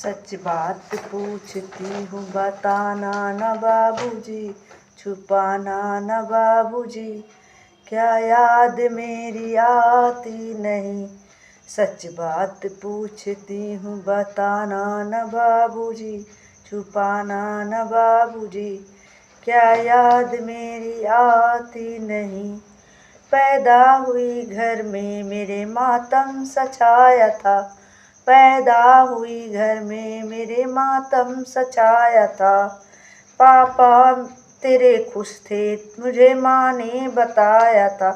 सच बात पूछती हूँ बताना न बाबूजी, छुपाना न बाबूजी, क्या याद मेरी आती नहीं। सच बात पूछती हूँ बताना न बाबूजी, छुपाना न बाबूजी, क्या याद मेरी आती नहीं। पैदा हुई घर में मेरे मातम सछाया था, पैदा हुई घर में मेरे मातम सछाया था। पापा तेरे खुश थे मुझे माँ ने बताया था,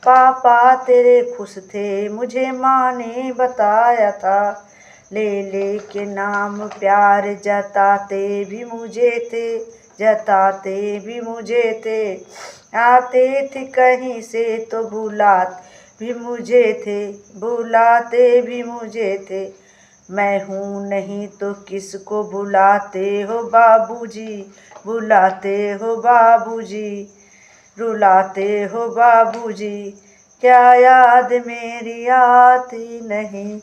पापा तेरे खुश थे मुझे माँ ने बताया था। ले ले के नाम प्यार जताते भी मुझे थे, जताते भी मुझे थे। आते थे कहीं से तो बुलाते भी मुझे थे, बुलाते भी मुझे थे। मैं हूँ नहीं तो किसको बुलाते हो बाबूजी, बुलाते हो बाबूजी, रुलाते हो बाबूजी, क्या याद मेरी आती नहीं।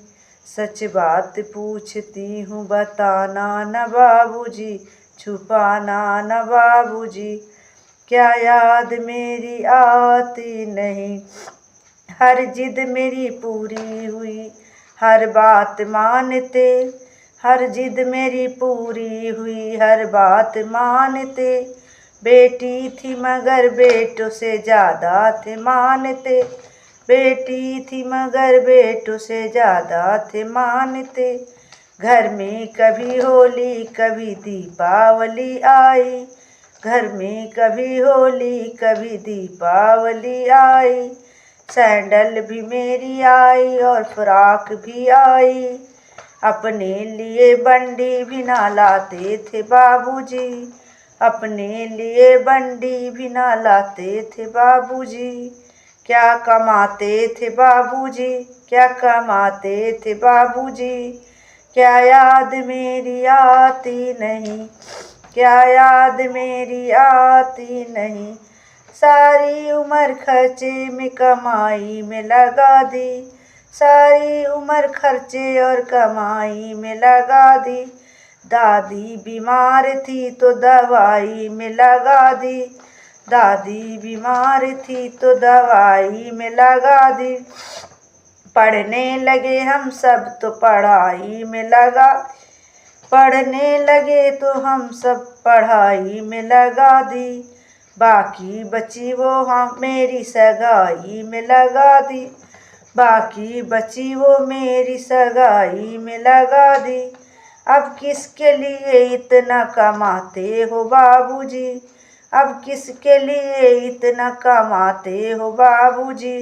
सच बात पूछती हूँ बताना न बाबूजी, छुपाना न बाबूजी, क्या याद मेरी आती नहीं। हर जिद मेरी पूरी हुई, हर बात मानते, हर जिद मेरी पूरी हुई, हर बात मानते। बेटी थी मगर बेटों से ज़्यादा थे मानते, बेटी थी मगर बेटों से ज़्यादा थे मानते। घर में कभी होली कभी दीपावली आई, घर में कभी होली कभी दीपावली आई। सैंडल भी मेरी आई और फ्रॉक भी आई, अपने लिए बंडी भी ना लाते थे बाबूजी, अपने लिए बंडी भी ना लाते थे बाबूजी। क्या कमाते थे बाबूजी, क्या कमाते थे बाबूजी, क्या याद मेरी आती नहीं, क्या याद मेरी आती नहीं। सारी उम्र खर्चे में कमाई में लगा दी, सारी उम्र खर्चे और कमाई में लगा दी। दादी बीमार थी तो दवाई में लगा दी, दादी बीमार थी तो दवाई में लगा दी। पढ़ने लगे हम सब तो पढ़ाई में लगा, पढ़ने लगे तो हम सब पढ़ाई में लगा दी। बाकी बची वो हम मेरी सगाई में लगा दी, बाकी बची वो मेरी सगाई में लगा दी। अब किसके लिए इतना कमाते हो बाबूजी, अब किसके लिए इतना कमाते हो बाबूजी,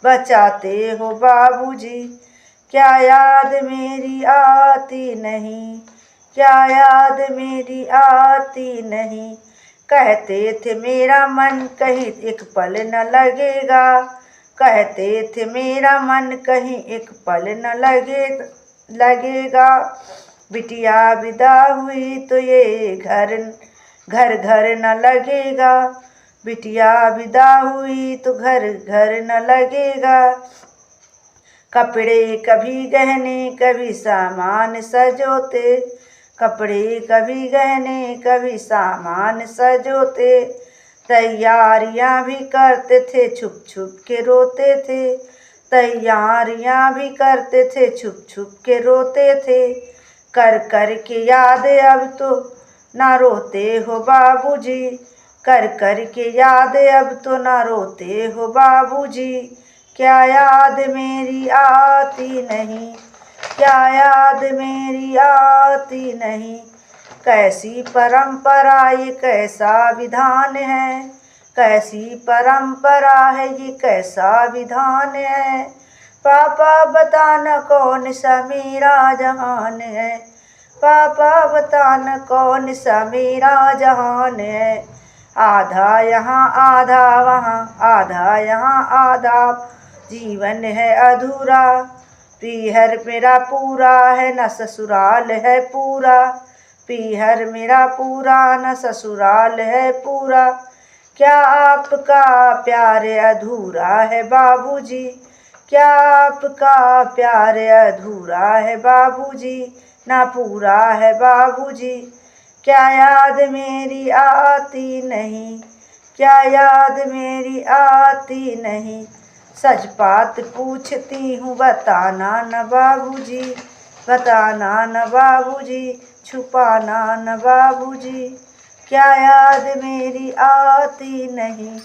बचाते हो बाबूजी, क्या याद मेरी आती नहीं, क्या याद मेरी आती नहीं। कहते थे मेरा मन कहीं एक पल न लगेगा, कहते थे मेरा मन कहीं एक पल न लगेगा। बिटिया विदा हुई तो ये घर घर घर न लगेगा, बिटिया विदा हुई तो घर घर न लगेगा। कपड़े कभी गहने कभी सामान सजोते, कपड़े कभी गहने कभी सामान सजोते। तैयारियां भी करते थे छुप छुप के रोते थे, तैयारियां भी करते थे छुप छुप के रोते थे। कर कर के याद अब तो ना रोते हो बाबूजी, कर कर के याद अब तो ना रोते हो बाबूजी, क्या याद मेरी आती नहीं, क्या याद मेरी आती नहीं। कैसी परंपरा ये कैसा विधान है, कैसी परंपरा है ये कैसा विधान है। पापा बताना कौन सा मेरा जहान है, पापा बताना कौन सा मेरा जहान है। आधा यहाँ आधा वहाँ, आधा यहाँ आधा, जीवन है अधूरा। पीहर मेरा पूरा है न ससुराल है पूरा, पीहर मेरा पूरा न ससुराल है पूरा। क्या आपका प्यार अधूरा है बाबूजी, क्या आपका प्यार अधूरा है बाबूजी, ना पूरा है बाबूजी। क्या याद मेरी आती नहीं, क्या याद मेरी आती नहीं। सच बात पूछती हूँ बताना न बाबूजी, बताना न बाबूजी, छुपाना न बाबूजी। क्या याद मेरी आती नहीं।